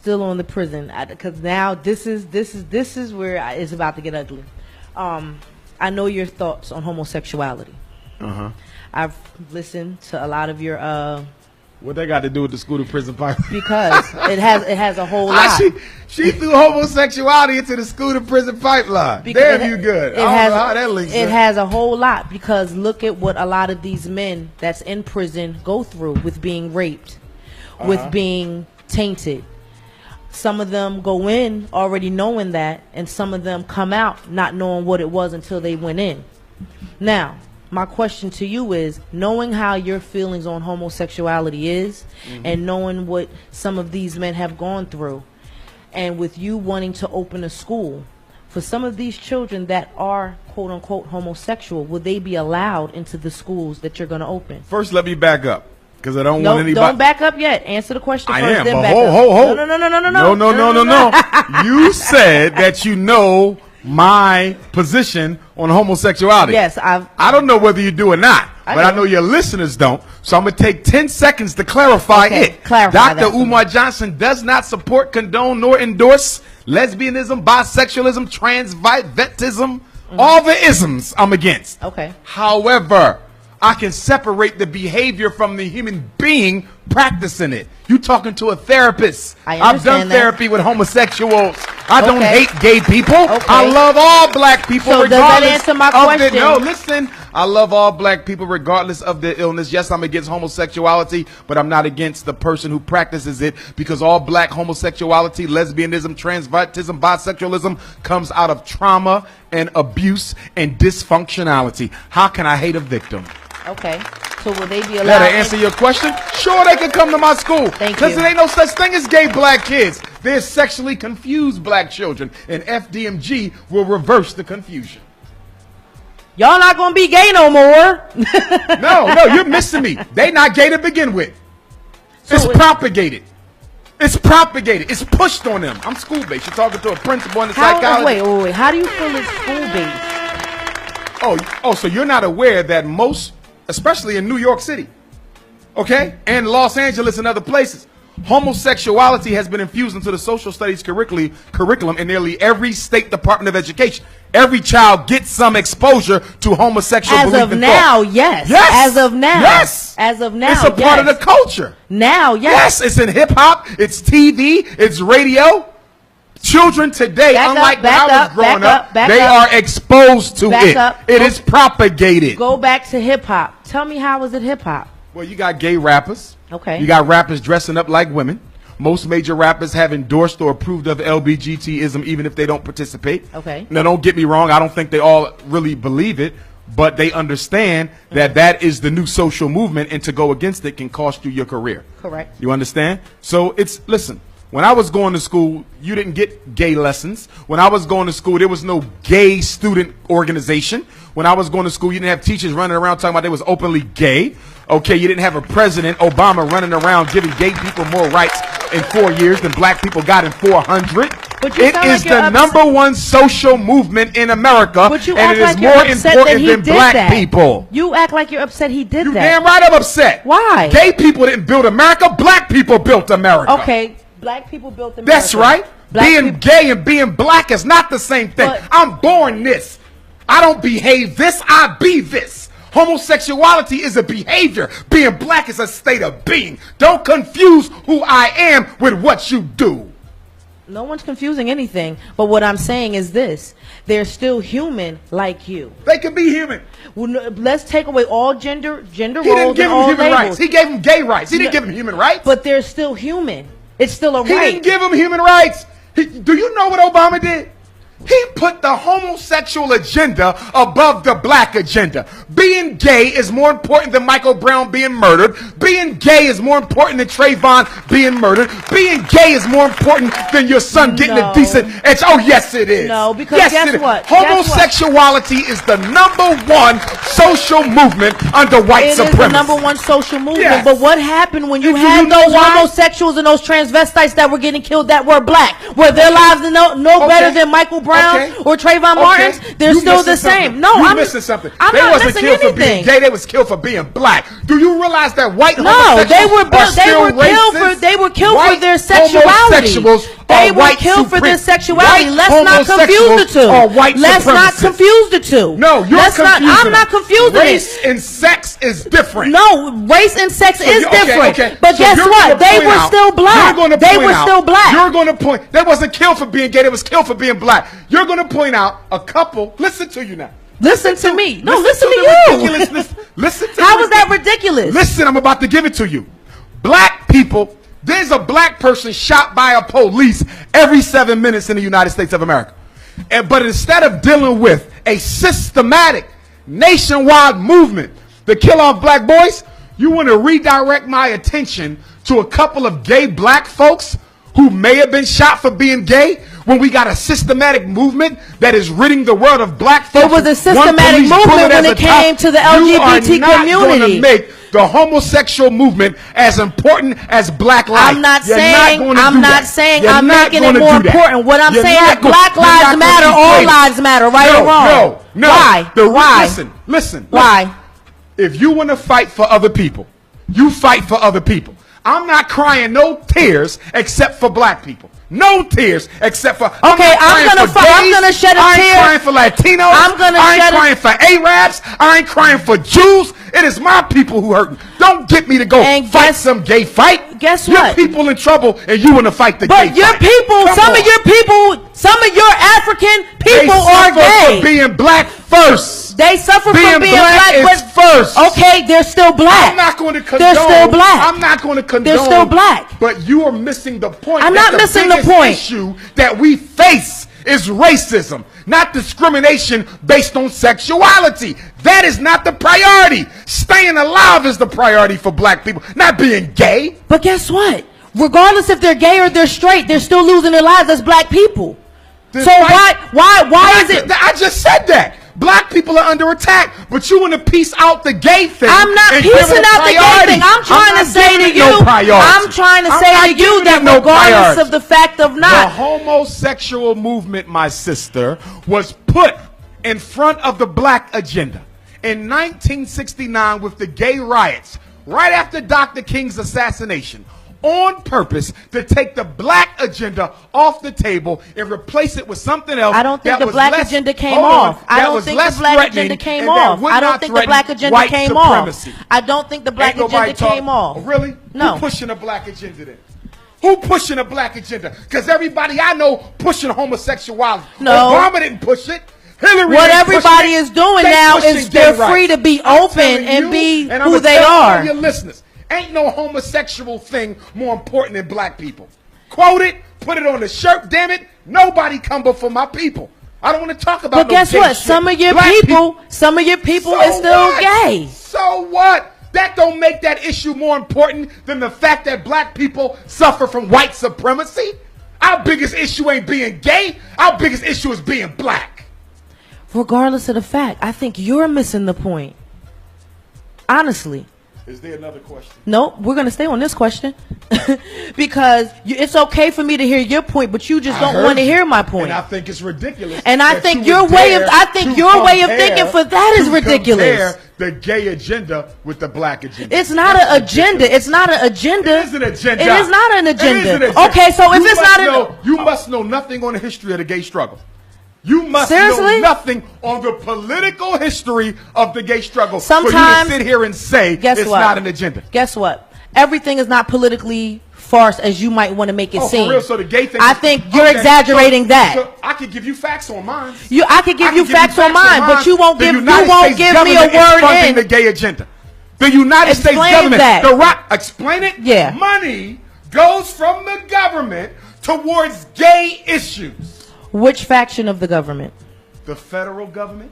still on the prison, because now this is where it's about to get ugly. I know your thoughts on homosexuality. I've listened to a lot of your what they got to do with the school to prison pipeline? Because it has a whole lot. She threw homosexuality into the school to prison pipeline. Damn, you good. I don't know how that links It up. has a whole lot, because look at what a lot of these men that's in prison go through with being raped, with being tainted. Some of them go in already knowing that, and some of them come out not knowing what it was until they went in. Now, my question to you is, knowing how your feelings on homosexuality is, and knowing what some of these men have gone through, and with you wanting to open a school for some of these children that are quote unquote homosexual, will they be allowed into the schools that you're going to open? First, let me back up, because I don't want anybody. Don't back up yet. Answer the question first. I am, then but back hold. No. You said that you know my position on homosexuality. Yes, I don't know whether you do or not, but I know your listeners don't. So I'm going to take 10 seconds to clarify it. Dr. Umar Johnson does not support, condone, nor endorse lesbianism, bisexualism, transvestism, all the isms I'm against. Okay. However, I can separate the behavior from the human being practicing it. You talking to a therapist. I've done therapy with homosexuals. I don't hate gay people. I love all black people, so regardless does that answer my question? No, listen. I love all black people regardless of their illness. Yes, I'm against homosexuality, but I'm not against the person who practices it, because all black homosexuality, lesbianism, transvestism, bisexualism comes out of trauma and abuse and dysfunctionality. How can I hate a victim? Okay. So will they be allowed? That'll answer your question? Sure, they can come to my school. Thank you. Because there ain't no such thing as gay black kids. There's sexually confused black children, and FDMG will reverse the confusion. Y'all not gonna be gay no more. No, you're missing me. They not gay to begin with. It's propagated. It's propagated. It's pushed on them. I'm school-based. You're talking to a principal and a psychologist. Wait. How do you feel it's school-based? Oh, so you're not aware that most, especially in New York City, okay, and Los Angeles and other places, homosexuality has been infused into the social studies curriculum in nearly every state department of education. Every child gets some exposure to homosexual belief and thought. As of now, yes. As of now. Yes. As of now, it's a part of the culture. Now, Yes, yes. it's in hip-hop, it's TV, it's radio. Children today, unlike when I was growing up, they are exposed to it. It is propagated. Go back to hip-hop. Tell me, how is it hip-hop? Well, you got gay rappers. Okay. You got rappers dressing up like women. Most major rappers have endorsed or approved of LBGTism, even if they don't participate. Okay. Now, don't get me wrong. I don't think they all really believe it, but they understand that that is the new social movement, and to go against it can cost you your career. Correct. You understand? So listen, when I was going to school, you didn't get gay lessons. When I was going to school, there was no gay student organization. When I was going to school, you didn't have teachers running around talking about they was openly gay. Okay, you didn't have a president, Obama, running around giving gay people more rights in 4 years than black people got in 400. But it is the number one social movement in America, and it is more important than black people. You act like you're upset he did that. You damn right I'm upset. Why? Gay people didn't build America. Black people built America. Okay, black people built America. That's right. Being gay and being black is not the same thing. I'm born this. I don't behave this. I be this. Homosexuality is a behavior. Being black is a state of being. Don't confuse who I am with what you do. No one's confusing anything, but what I'm saying is this: they're still human like you. They can be human. Well, let's take away all gender roles. He didn't give them human rights. He gave them gay rights. He didn't give them human rights. But they're still human. It's still a right. He didn't give them human rights. Do you know what Obama did? He put the homosexual agenda above the black agenda. Being gay is more important than Michael Brown being murdered. Being gay is more important than Trayvon being murdered. Being gay is more important than your son getting a decent education. Oh, yes, it is. No, because guess what? Homosexuality is the #1 social movement under white supremacy. It is the #1 social movement. Yes. But what happened when you had those homosexuals and those transvestites that were getting killed that were black? Were their lives no better than Michael Brown or Trayvon Martin's? They're still the same. No, I'm missing something. I'm they not wasn't missing killed anything. for being gay. They was killed for being black. Do you realize that white No, homosexuals they were killed for White their sexuality. homosexuals They are were white killed for their supremacists. sexuality. White Let's not confuse the homosexuals are two. white Let's not supremacists. confuse the two. No, you're Let's confusing I'm them. not confusing Race it. and sex is different. No, race and sex is different. But So guess you're what? gonna They point were out- still black. You're gonna They point were out- still black. You're going to point. They wasn't killed for being gay. They was killed for being black. You're going to point out a couple. Listen to you now. Listen to me. No, listen the to you. ridiculousness. Listen to How the is that ridiculous? Listen, I'm about to give it to you. Black people, there's a black person shot by a police every 7 minutes in the United States of America. But instead of dealing with a systematic nationwide movement to kill off black boys, you want to redirect my attention to a couple of gay black folks who may have been shot for being gay, when we got a systematic movement that is ridding the world of black folks. It was a systematic movement when it came to the LGBT community. You are not going to make the homosexual movement as important as black life. I'm not You're saying not I'm not saying I'm making it more important. What I'm saying is black lives matter, all lives matter, right or wrong. No. Why? Why? Listen. Why? If you want to fight for other people, you fight for other people. I'm not crying no tears except for black people. No tears except for. Okay, I'm gonna shed a tear. I ain't crying for Latinos. I ain't crying for Arabs. I ain't crying for Jews. It is my people who hurting. Don't get me to go fight some gay fight. Guess your what? Your people in trouble, and you want to fight the gay fight. But your people, some of your African people are gay. For being black first. They suffer from being black, but first. Okay, they're still black. I'm not going to condone. They're still black. I'm not going to condone. They're still black. But you are missing the point. I'm not missing the point. Issue that we face is racism, not discrimination based on sexuality. That is not the priority. Staying alive is the priority for black people, not being gay. But guess what? Regardless if they're gay or they're straight, they're still losing their lives as black people. So why is it? I just said that. Black people are under attack, but you want to piece out the gay thing. I'm not piecing out the gay thing. I'm trying to say to you, that regardless of the fact of not. The homosexual movement, my sister, was put in front of the black agenda in 1969 with the gay riots, right after Dr. King's assassination, on purpose to take the black agenda off the table and replace it with something else. I don't think the black agenda came off. I don't think the black agenda came off. I don't think the black agenda came off. I don't think the black agenda came off. Really? No. Who pushing a black agenda then? Who pushing a black agenda? Because everybody I know pushing homosexuality. No. Obama didn't push it. Hillary what everybody is doing now is they're free to be open and be who they are. All your listeners, ain't no homosexual thing more important than black people. Quote it, put it on the shirt, damn it. Nobody come before my people. I don't want to talk about But guess what? Some of your people is still gay. So what? That don't make that issue more important than the fact that black people suffer from white supremacy. Our biggest issue ain't being gay. Our biggest issue is being black. Regardless of the fact, I think you're missing the point. Honestly. Is there another question? No, we're going to stay on this question because it's okay for me to hear your point, but you just don't want to hear my point. And I think it's ridiculous. And I think your way of thinking for that is ridiculous. Compare the gay agenda with the black agenda. It's not an agenda. It's not an agenda. It is an agenda. It is not an agenda. It is an agenda. Okay, so if it's not you must know nothing on the history of the gay struggle. You must Seriously? know nothing on the political history of the gay struggle. Sometimes, for you to sit here and say it's what? not an agenda. Guess what? Everything is not politically farce as you might want to make it seem. For real? So the gay thing. I think you're exaggerating that. So I could give you facts on mine. I could give you facts on mine, but you won't give me a word in the gay agenda. The United States government. Explain it. Yeah. Money goes from the government towards gay issues. Which faction of the government? The federal government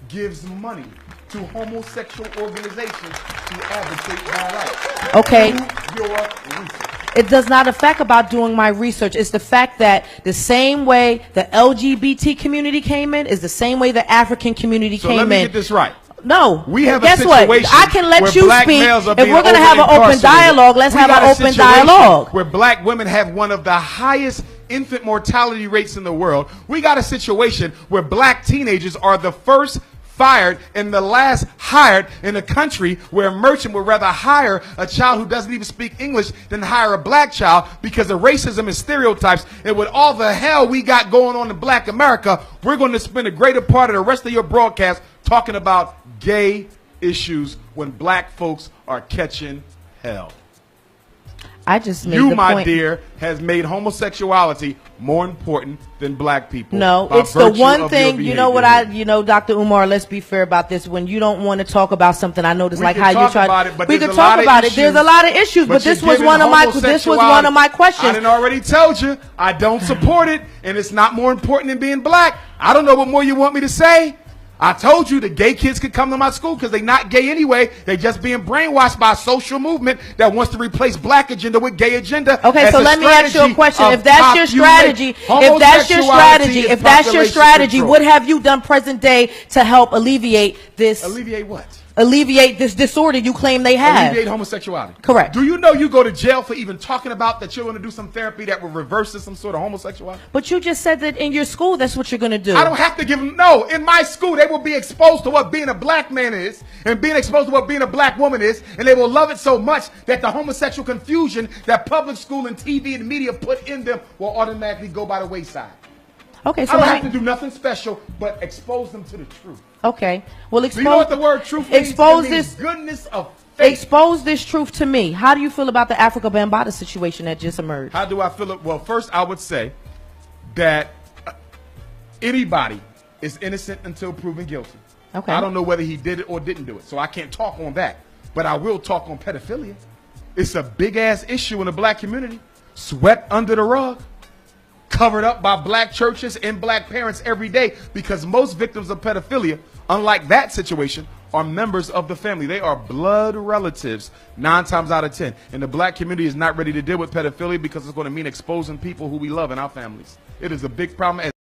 gives money to homosexual organizations to advocate my rights. Okay. Do your research. It does not affect about doing my research. It's the fact that the same way the LGBT community came in is the same way the African community came in. So let me get this right. No. We have guess a situation what? I can let you speak. If we're going to have an open dialogue, dialogue, let's have an open dialogue. Where black women have one of the highest infant mortality rates in the world. We got a situation where black teenagers are the first fired and the last hired in a country where a merchant would rather hire a child who doesn't even speak English than hire a black child because of racism and stereotypes. And with all the hell we got going on in black America, we're going to spend a greater part of the rest of your broadcast talking about gay issues when black folks are catching hell. I just made you, the my point. dear, has made homosexuality more important than black people. No, it's the one thing. You know what Dr. Umar. Let's be fair about this. When you don't want to talk about something, I notice like how you try. We could talk about it. There's a lot of issues, but this was one of my. This was one of my questions. I done already told you I don't support it, and it's not more important than being black. I don't know what more you want me to say. I told you the gay kids could come to my school because they're not gay anyway. They're just being brainwashed by a social movement that wants to replace black agenda with gay agenda. Okay, so let me ask you a question. If that's your strategy, what have you done present day to help alleviate this? Alleviate what? Alleviate this disorder you claim they have. Alleviate homosexuality. Correct. Do you know you go to jail for even talking about that you're going to do some therapy that will reverse some sort of homosexuality? But you just said that in your school that's what you're going to do. I don't have to give them. No, in my school they will be exposed to what being a black man is and being exposed to what being a black woman is, and they will love it so much that the homosexual confusion that public school and TV and media put in them will automatically go by the wayside. Okay, so I don't have to do nothing special but expose them to the truth. Okay, well, expose. Do you know what the word truth means? Expose it means this goodness of faith. Expose this truth to me. How do you feel about the Africa Bambaataa situation that just emerged? How do I feel it? Well, first I would say that anybody is innocent until proven guilty. Okay. I don't know whether he did it or didn't do it, so I can't talk on that. But I will talk on pedophilia. It's a big ass issue in the black community, swept under the rug, covered up by black churches and black parents every day, because most victims of pedophilia, unlike that situation, are members of the family. They are blood relatives 9 times out of 10. And the black community is not ready to deal with pedophilia because it's going to mean exposing people who we love in our families. It is a big problem.